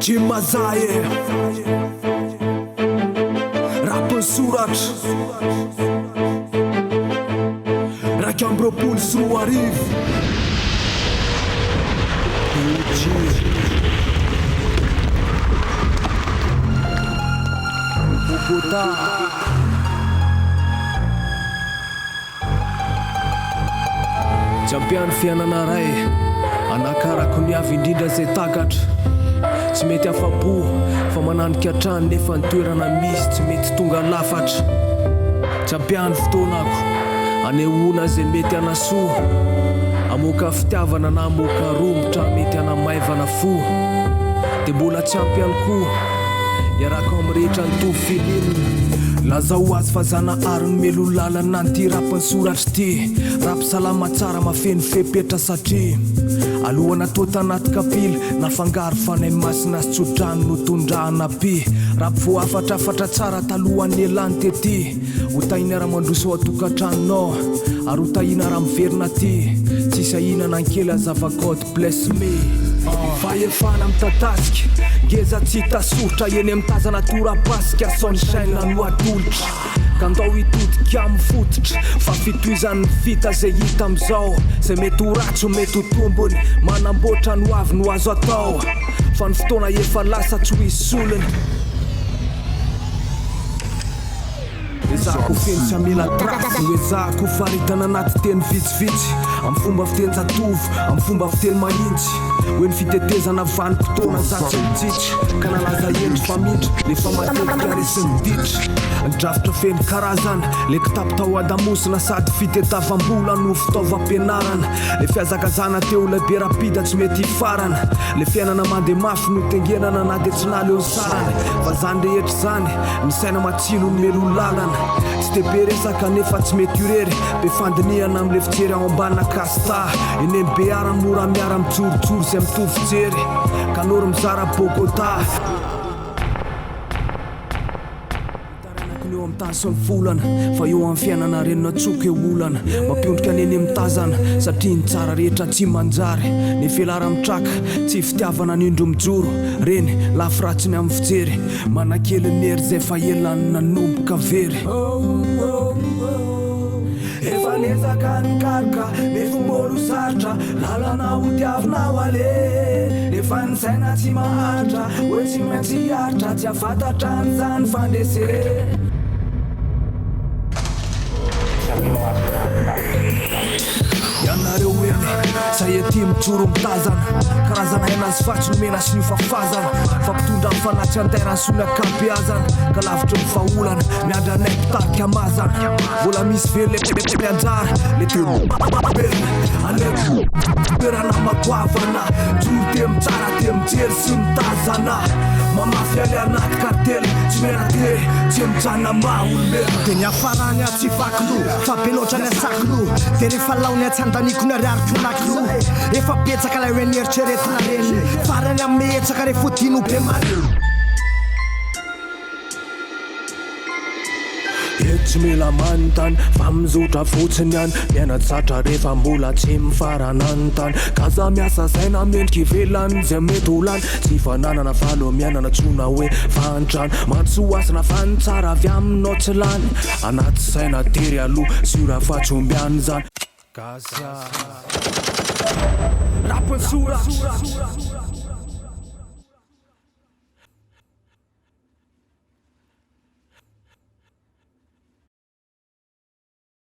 Jim Mazaye Rapën surat Rakan Bropul Sru Arif Bogota Jampiany fiainana ray anakarako miavy indrindra zay takatra tsy mety afa-po fa mananika trano nefa ny toerana misy tsy mety tonga lafatra jampiany fotoanako anehoana zay mety anasoa amoaka fitiavana na amoaka romotra mety anamaivana fo dia mbola tsy ampy ihany koa iaraka amrehetra nitovy filinina lazao azy fa zana ariny melo lalana anty rapany soratra ty rapisalama tsara mafeny fepetra satria alohana tota anaty kapila nafangaro fanay masina sy tsodrano no tondrahana pi rapy vo afatrafatra tsara talohan'ny elany tety ho tahiny ara-mandroso atokantranonao ary ho tahina ara-miverina ty tsisy ahinana ankely azava God bless me fahefana mitatasiky ngeza tsy tasotra eny amitazana torapasika sunshine no atolotra ka ndao hitodika amin'ny fototra fa fitoizany vita zay hita amizao zay mety ho ratso mety ho tombony manamboatra no avy no azo atao fa ny fotoana efa lasa tsy ho isy solony ezako feno tsy amela trasy no ezako faritana anaty teny vitsivitsy amin'ny fomba fiteny jatovo amin'ny fomba fiteny mahintsy hoe ny fitetezana vanim-potoana zatsy mitsitry ka nalaza endry famindry lefa matetika resiny ditry nidrafitra feno karazana le kitapo tao adamosina sady fitetavambola no fitaovam-pianarana le fiazakazana teo lehibe rapida tsy mety hifarana le fiainana mandeha mafy no tengenana na dia tsy naleo sarany fa zany rehetra zany misaina matsilo ny melo lalana tsy tebe resaka nefa tsy mety irery be fandiniana amile fijery ao ambana kasta eny be arany mora miara mijorojoro zay mitovy fijery kanory mizara Bogota eo amin'ny tany sy ny volana fa eo amin'ny fiainana renina tsoka eo olana mampiondrika neny mitazana satria ny tsara rehetra tsy manjary ny felara mitraka tsy fitiavana n'indro mijoro reny lafiratsiny amin'ny fijery manakely nery zay fa elany nanomboka very efa nezaka nikaroka nefa mbolo saratra lalana hodiavinao ale nefa ny saina tsy maharitra hoe tsy maintsy hiaritra tsy afantatra an'izany fandese ianareo eny say aty mijoro mitazana karazana ainazy fatsy nomena sy nifafazana fampitondra amin'ny fanatsy antera ny sony akabeazana ka lavitra mivaolana miandra anay mpitarika amazana mbola misy vely mianjara le teobelona aleko toerana magoavana joro te mitsara te mijery sy mitazana mamafy ale anaty kartely tsy merate tsy mijana maolomena dia ny afarany a tsy vakilo fa be loatra ny asakilo dia rehefa laony atsandaniko ny ariariko nakilo efa betsaka lay hoe nieritreretina reny farany amin'ny etsaka rehefa tiano be mareo tsy mila manontany fa mizotra fotsiny any mianatsatra rehefa mbola tsy mifarana anontany ka za miasa saina mendrika ivelany zay mety olany tsy fananana valo mianana tsona hoe fantrano matsoasina fa ny tsara avy aminao tsy lany anaty saina tery aloha sura fatsombiany zany Gaza rapany sura